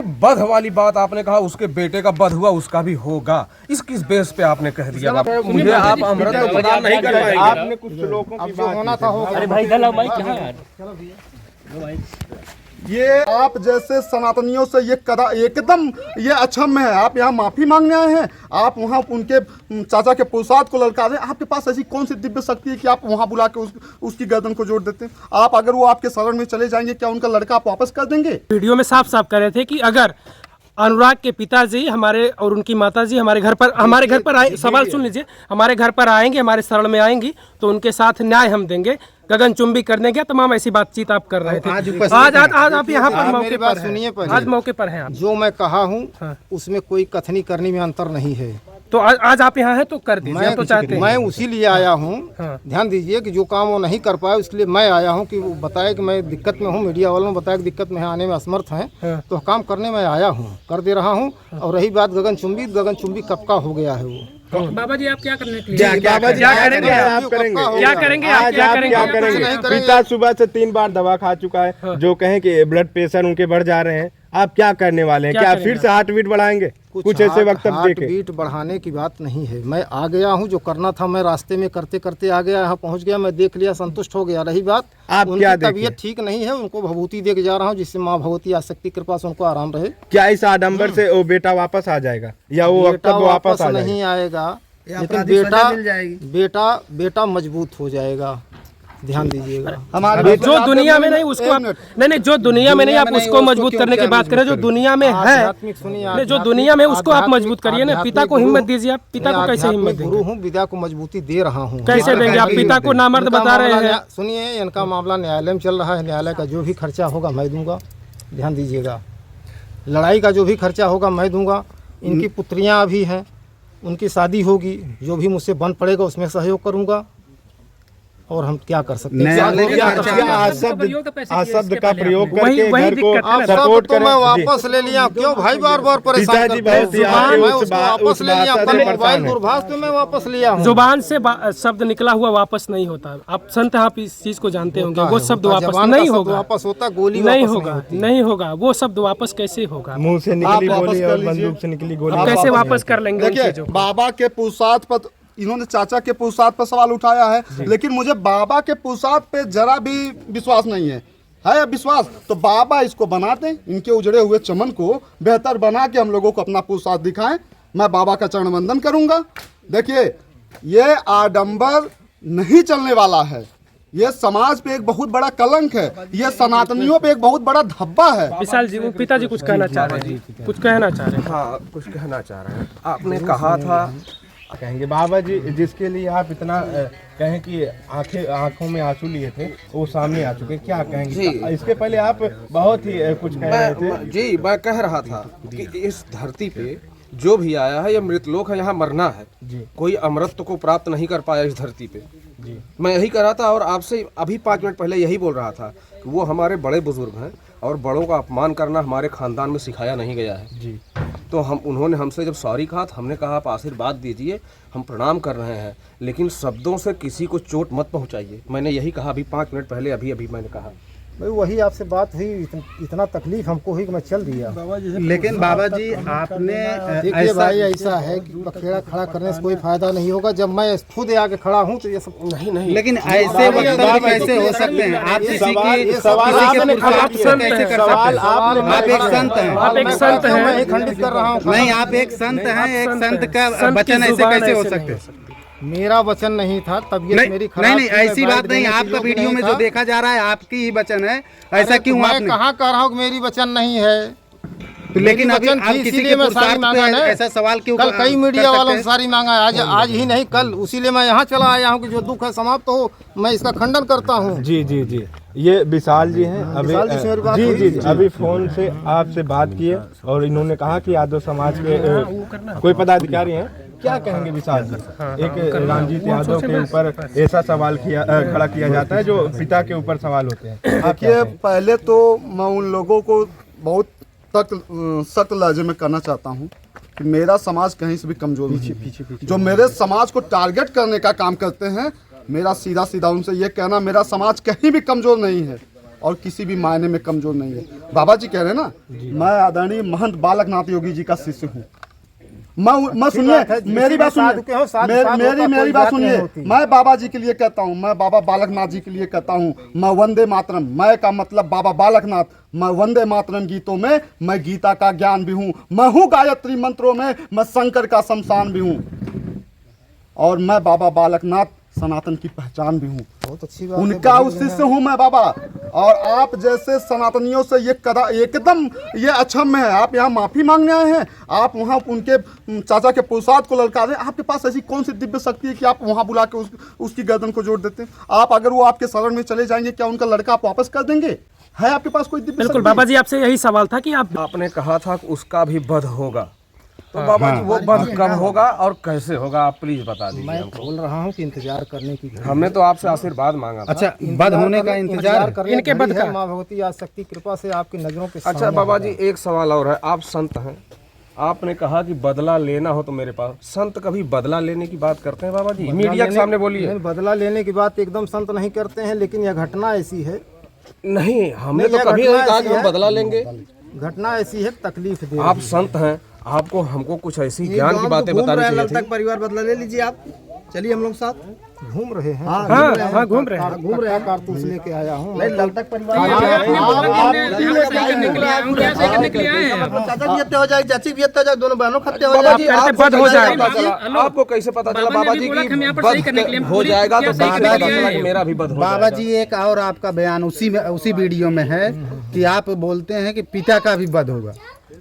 बध वाली बात आपने कहा, उसके बेटे का बध हुआ, उसका भी होगा। इस किस बेस पे आपने कह दिया? मुझे आप अमृत तो प्रदान नहीं कर पाएंगे। आपने कुछ लोगों की बात होना था होगा। अरे भाई दला भाई कहाँ यार? ये आप जैसे सनातनियों से ये कदा एकदम ये अक्षम्य है। आप यहाँ माफी मांगने आए हैं, आप वहाँ उनके चाचा के पुरुषार्थ को ललका रहे हैं। आपके पास ऐसी कौन सी दिव्य शक्ति है कि आप वहाँ बुला के उसकी गर्दन को जोड़ देते हैं? आप अगर वो आपके शरण में चले जाएंगे, क्या उनका लड़का आप वापस कर देंगे? वीडियो में साफ साफ कर रहे थे कि अगर अनुराग के पिताजी हमारे और उनकी माताजी हमारे घर पर आए, सवाल सुन लीजिए, हमारे घर पर आएंगे, हमारे शरण में आएंगी तो उनके साथ न्याय हम देंगे, गगनचुंबी करने के तमाम ऐसी बातचीत आप कर रहे थे। आज आप यहाँ पर मौके पर सुनिए, आज मौके पर हैं आप। जो मैं कहा हूँ उसमें कोई कथनी करने में अंतर नहीं है। तो आज आप यहाँ हैं तो कर दीजिए। मैं तो चाहते हैं, मैं उसी लिए आया हूँ। ध्यान दीजिए कि जो काम वो नहीं कर पाया इसलिए मैं आया हूँ कि वो बताए कि मैं दिक्कत में हूँ। मीडिया वालों ने बताया कि दिक्कत में आने में असमर्थ हैं, तो काम करने में आया हूँ, कर दे रहा हूँ। और रही बात गगनचुंबी कब का हो गया है वो। बाबा जी आप क्या करने के लिए? क्या करेंगे? पिता सुबह से 3 बार दवा खा चुका है, जो कहें कि ब्लड प्रेशर उनके बढ़ जा रहे हैं। आप क्या करने वाले हैं? क्या फिर से हार्ट बीट बढ़ाएंगे? कुछ ऐसे वक्तव्य देके। हार्ट बीट बढ़ाने की बात नहीं है। मैं आ गया हूँ, जो करना था मैं रास्ते में करते करते आ गया, यहाँ पहुँच गया, मैं देख लिया, संतुष्ट हो गया। रही बात उनकी तबीयत ठीक नहीं है, उनको भभूति दे के जा रहा हूँ, जिससे माँ भगवती आशक्ति कृपा से उनको आराम रहे। क्या इस आडम्बर से वो बेटा वापस आ जाएगा या वो वक्तव्य वापस नहीं आएगा? लेकिन बेटा मजबूत हो जाएगा। ध्यान दीजिएगा। हमारे जो दुनिया में नहीं उसको आप नहीं जो दुनिया में नहीं आप उसको मजबूत करने की बात करें। जो दुनिया में है, जो दुनिया में उसको आप मजबूत करिए ना। पिता को हिम्मत दीजिए। आप पिता को कैसे हिम्मत देंगे? गुरु हूँ, विद्या को मजबूती दे रहा हूँ। कैसे देंगे आप? पिता को नामर्द बता रहे हैं। सुनिए, इनका मामला न्यायालय में चल रहा है। न्यायालय का जो भी खर्चा होगा मैं दूंगा। ध्यान दीजिएगा, लड़ाई का जो भी खर्चा होगा मैं दूंगा। इनकी पुत्रियाँ भी हैं, उनकी शादी होगी, जो भी मुझसे बन पड़ेगा उसमें सहयोग करूंगा। और हम क्या कर सकते हैं? शब्द का प्रयोग करके घर को सपोर्ट करें। मैं वापस ले लिया, क्यों भाई बार बार परेशान करते हैं? मैं उसको वापस ले लिया, मोबाइल दूरभाष पे मैं वापस लिया हूँ। जुबान से शब्द निकला हुआ वापस नहीं होता। आप संत, आप इस चीज को जानते होंगे। वो शब्द वापस नहीं होगा। वापस होता गोली नहीं होगा, नहीं होगा। वो शब्द वापस कैसे होगा? मुंह से निकली गोली और बंदूक से निकली गोली कैसे वापस कर लेंगे? देखिए, बाबा के पुरुषार्थ पर इन्होंने चाचा के पुरुषार्थ पर सवाल उठाया है, लेकिन मुझे बाबा के पुरुषार्थ पे जरा भी विश्वास नहीं है। है विश्वास तो बाबा इसको बना दें, इनके उजड़े हुए चमन को बेहतर बना के हम लोगों को अपना पुरुषार्थ दिखाएं। मैं बाबा का चरण वंदन करूंगा। देखिए, ये आडंबर नहीं चलने वाला है। ये समाज पे एक बहुत बड़ा कलंक है। ये सनातनियों पे एक बहुत बड़ा धब्बा है। विशाल जी, वो पिताजी कुछ कहना चाह रहे हैं। कुछ कहना चाह रहे हैं। हाँ, कुछ कहना चाह रहे हैं। आपने कहा था, कहेंगे बाबा जी, जिसके लिए आप इतना कहें कि आंखों में आंसू लिए थे, वो सामने आ चुके, क्या कहेंगे? इसके पहले आप बहुत ही कुछ कह रहे थे। जी, मैं कह रहा था कि इस धरती पे जो भी आया है, ये मृतलोक है, यहाँ मरना है जी। कोई अमृत को प्राप्त नहीं कर पाया इस धरती पे जी। मैं यही कह रहा था, और आपसे अभी 5 मिनट पहले यही बोल रहा था कि वो हमारे बड़े बुजुर्ग हैं और बड़ों का अपमान करना हमारे खानदान में सिखाया नहीं गया है जी। तो उन्होंने हमसे जब सॉरी कहा तो हमने कहा आप आशीर्वाद दीजिए, हम प्रणाम कर रहे हैं, लेकिन शब्दों से किसी को चोट मत पहुंचाइए। मैंने यही कहा अभी 5 मिनट पहले, अभी मैंने कहा। भाई वही आपसे बात हुई, इतना तकलीफ हमको हुई कि मैं चल दिया। लेकिन बाबा जी आपने देखिए भाई, ऐसा है कि बखेड़ा खड़ा करने से कोई फायदा नहीं होगा। जब मैं खुद आके खड़ा हूँ तो ये सब नहीं। लेकिन ऐसे वक्तव्य कैसे हो सकते हैं? आप किसी की सवाल आप एक संत हैं, आप एक संत हैं। मैं खंडित कर रहा हूँ। नहीं, आप एक संत हैं, एक संत का वचन ऐसे कैसे हो सकते हैं? मेरा वचन नहीं था, तबीयत मेरी खराब। नहीं, ऐसी बात नहीं। आपका वीडियो में जो देखा जा रहा है आपकी ही वचन है, ऐसा क्यों? मैं कहाँ कह रहा हूँ कि मेरी वचन नहीं है? लेकिन अभी आप किसी के पुरुषार्थ पे ऐसा सवाल क्यों? कल कई मीडिया वालों से सारी मांगा है, आज ही नहीं कल, उसीलिए मैं यहाँ चला आया हूँ कि जो दुख है समाप्त हो। मैं इसका खंडन करता हूँ। जी जी जी, ये विशाल जी हैं। अभी जी, अभी फोन से आपसे बात किए और इन्होंने कहा कि यादव समाज के कोई पदाधिकारी हैं। क्या कहेंगे विशाल जी? एक रणजीत यादव के ऊपर ऐसा सवाल खड़ा किया जाता है जो पिता के ऊपर सवाल होते हैं। देखिए, पहले तो मैं उन लोगों को बहुत सख्त लहजे में कहना चाहता हूँ कि मेरा समाज कहीं से भी कमजोर नहीं है। जो मेरे समाज को टारगेट करने का काम करते हैं, मेरा सीधा उनसे ये कहना, मेरा समाज कहीं भी कमजोर नहीं है। और किसी भी मायने में कमजोर नहीं है। बाबा जी कह रहे हैं ना, मैं आदरणीय महंत बालकनाथ योगी जी का शिष्य हूँ। मैं सुनिए, मेरी बात सुनिए, मेरी बात सुनिए। मैं बाबा जी के लिए कहता हूँ, मैं बाबा बालकनाथ जी के लिए कहता हूँ, मैं वंदे मातरम, मैं का मतलब बाबा बालकनाथ, मैं वंदे मातरम गीतों में मैं गीता का ज्ञान भी हूँ, मैं हूँ गायत्री मंत्रों में मैं शंकर का शमशान भी हूँ, और मैं बाबा बालकनाथ सनातन की पहचान भी हूँ। बहुत अच्छी बात, उनका उस शिष्य हूँ मैं बाबा। और आप जैसे सनातनियों से ये एकदम ये अक्षम है। आप यहाँ माफी मांगने आए हैं, आप वहाँ उनके चाचा के पुरुषार्थ को ललका रहे हैं। आपके पास ऐसी कौन सी दिव्य शक्ति है कि आप वहाँ बुला के उसकी गर्दन को जोड़ देते हैं? आप अगर वो आपके शरण में चले जाएंगे, क्या उनका लड़का आप वापस कर देंगे? है आपके पास कोई दिव्य बिल्कुल शक्ति? बाबा जी, आपसे यही सवाल था कि आपने कहा था कि उसका भी वध होगा, तो बाबा जी वो वध कब होगा और कैसे होगा, आप प्लीज बता दीजिए मैं हमको। बोल रहा हूँ कि इंतजार करने की हमने तो आपसे आशीर्वाद मांगा था। अच्छा, बद होने का इंतजार करने इनके बद का। माँ भगवती आज शक्ति कृपा से आपकी नजरों के अच्छा सामने बाबा जी, एक सवाल और है। आप संत हैं, आपने कहा कि बदला लेना हो तो मेरे पास, संत कभी बदला लेने की बात करते हैं बाबा जी? मीडिया के सामने बोलिए। नहीं, बदला लेने की बात एकदम संत नहीं करते हैं, लेकिन यह घटना ऐसी है, नहीं, हमने तो यह कभी घटना नहीं कहा ऐसी कि हम है। बदला लेंगे। घटना ऐसी है, तकलीफ दे आप संत हैं, आपको हमको कुछ ऐसी ज्ञान की बातें बतानी चाहिए थी। परिवार बदला ले लीजिए आप, चलिए हम लोग साथ घूम रहे हैं। हाँ घूम रहे हैं। घूम रहे हैं, कारतूस लेके आया हूँ। लगता परिवार चाचा भी हत्या हो जाए, चाची भी हत्या हो जाए, दोनों बहनों हत्या हो बाबा जाए। जी, कहते बद हो जाए। आपको कैसे पता चला बाबा ने बाबा अभी जी बोला की कि हम यहाँ पर सही करने के लिए हम हो पुलिस जाएगा, तो क्या सही बाबा करने जी के लिए पता चला कि मेरा भी बद हो बाबा जाएगा। जी, एक और आपका बयान उसी वीडियो में है कि आप बोलते हैं कि पिता का भी वध होगा।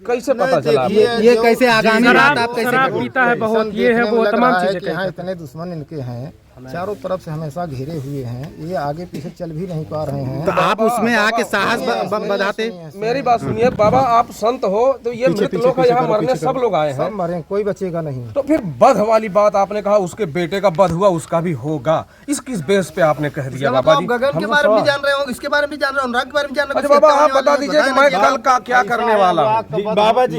कैसे पता चला आपको? ये कैसे आगामी बात आप कैसे शराब पीता है बहुत, ये है वो, तमाम चीजें यहाँ इतने दुश्मन इनके हैं, चारों तरफ से हमेशा घिरे हुए हैं, ये आगे पीछे चल भी नहीं पा रहे हैं। तो आप उसमें आके साहस बढ़ाते। मेरी बात सुनिए बाबा, आप संत हो तो ये मृत लोग यहाँ मरने सब लोग आए हैं, सब मरे, कोई बचेगा नहीं। तो फिर बध वाली बात आपने कहा उसके बेटे का बध हुआ, उसका भी होगा, इस किस बेस पे आपने कह दिया बाबा जी? गगन के बारे में जान रहे हो, इसके बारे में जान रहे हो, अनुराग के बारे में जान रहे हो। अच्छा बाबा, आप बता दीजिए कि मैं कल का क्या करने वाला हूँ। जी, बाबा जी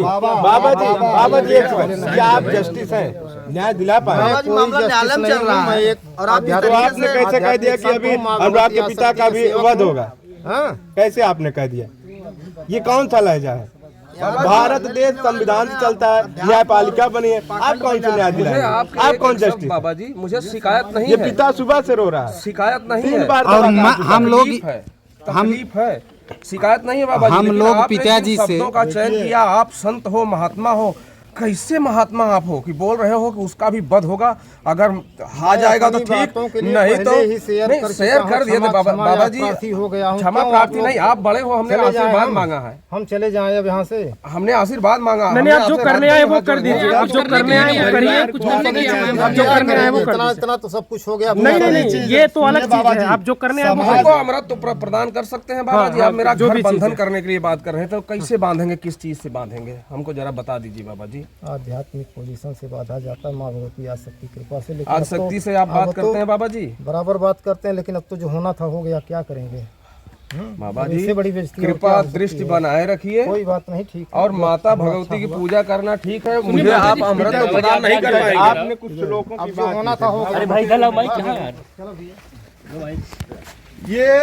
एक सेकंड, क्या आप जस्टिस हैं, न्याय दिला पाए? बाबा जी, मामला न्यायालय में चल रहा है और आप इस तो तरीके आपने कैसे कह दिया कि अभी अनुराग के पिता का भी वध होगा? कैसे आपने कह दिया? ये कौन सा लहजा है? भारत देश संविधान से चलता है, न्यायपालिका बनी है, आप कौन से न्याय दिलाएंगे? आप कौन जस्टिस? बाबा जी, मुझे शिकायत नहीं ये है, पिता सुबह से रो रहा है, शिकायत नहीं 3 है, बार और तलाक हम लोग तकलीफ है, शिकायत नहीं है बाबा जी। हम लेकिन लोग आपने पिताजी जिन से- शब्दों का चयन किया, आप संत हो, महात्मा हो, कैसे महात्मा आप हो कि बोल रहे हो कि उसका भी वध होगा? अगर आ जाएगा तो ठीक, नहीं तो नहीं, शेयर कर दिए थे बाबा जी। हो गया हूँ, क्षमा प्रार्थी नहीं, आप बड़े हो, हमने आशीर्वाद मांगा है, हम चले जाएं अब यहाँ से। हमने आशीर्वाद मांगा। नहीं, आप जो करने आए वो कर दीजिए, आप जो करने आए वो करिए, कुछ करने के लिए आए हैं। आप जो करने आए वो कर इतना दीजिए। इतना तो सब कुछ हो गया। नहीं, ये तो अलग चीज है, आप जो करने आए वो कर हमको अमृत तो प्रदान कर सकते हैं बाबा जी। आप मेरा जो घर भी चीज़ बंधन है। करने के लिए बात कर रहे हैं, तो कैसे बांधेंगे, किस चीज से बांधेंगे, हमको जरा बता दीजिए बाबा जी। आध्यात्मिक पोजीशन से बाधा जाता है, माँ भगवती आज शक्ति कृपा से। लेकिन आज अब तो- शक्ति से आप अब बात तो करते हैं बाबा जी। बराबर बात करते हैं, लेकिन अब तो जो होना था हो गया, क्या करेंगे? बाबा अब जी, इससे बड़ी बेइज्जती और क्या कृपा हो सकती दृष्टि है? बनाए रखिए, कोई बात नहीं, ठीक है। और माता भगवती की पूजा करना ठीक है। मुझे आप अमृत तो प्रदान नहीं कर पाएंगे। आपने कुछ लोगों अब की जो होना था हो गया। अरे भाई, इधर लाओ माइक, कहाँ यार? ये